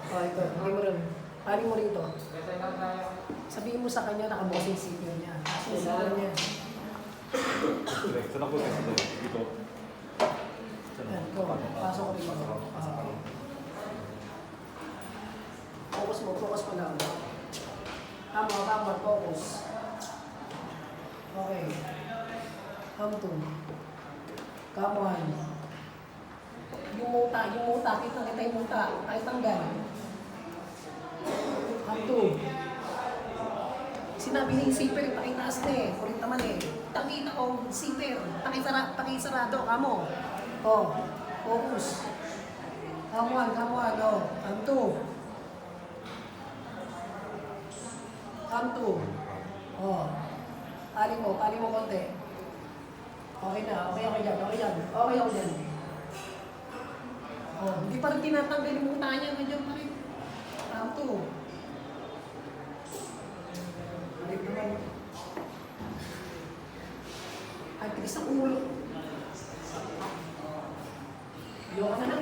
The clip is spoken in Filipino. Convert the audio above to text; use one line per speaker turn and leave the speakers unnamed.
Oh, ito. Hindi mo rin. Pali mo rito. Sabihin mo sa kanya nakabukas yung senior niya. Yung senior niya.
Saan ako kasi dito?
Yan, go. Pasok ko rito. Focus mo lang. Tama, focus. Okay. Come to. Come on. Yung muta, kita yung muta. Kahit tanggal. Come to. Sinabi niya yung zipper, pakitaas na eh. Kulit naman eh. Tangina ko, zipper. Pakisarado, kamo. Oh, focus. Come on, oh. Come to. Come to. Oh. Pali mo konti. Okay na, okay yan. Oh, hindi pa rin tinatanggal yung mukha niya, nandiyan pa rin. Come to. Balik naman. Ay, tigas ang ulo. Ayoko na.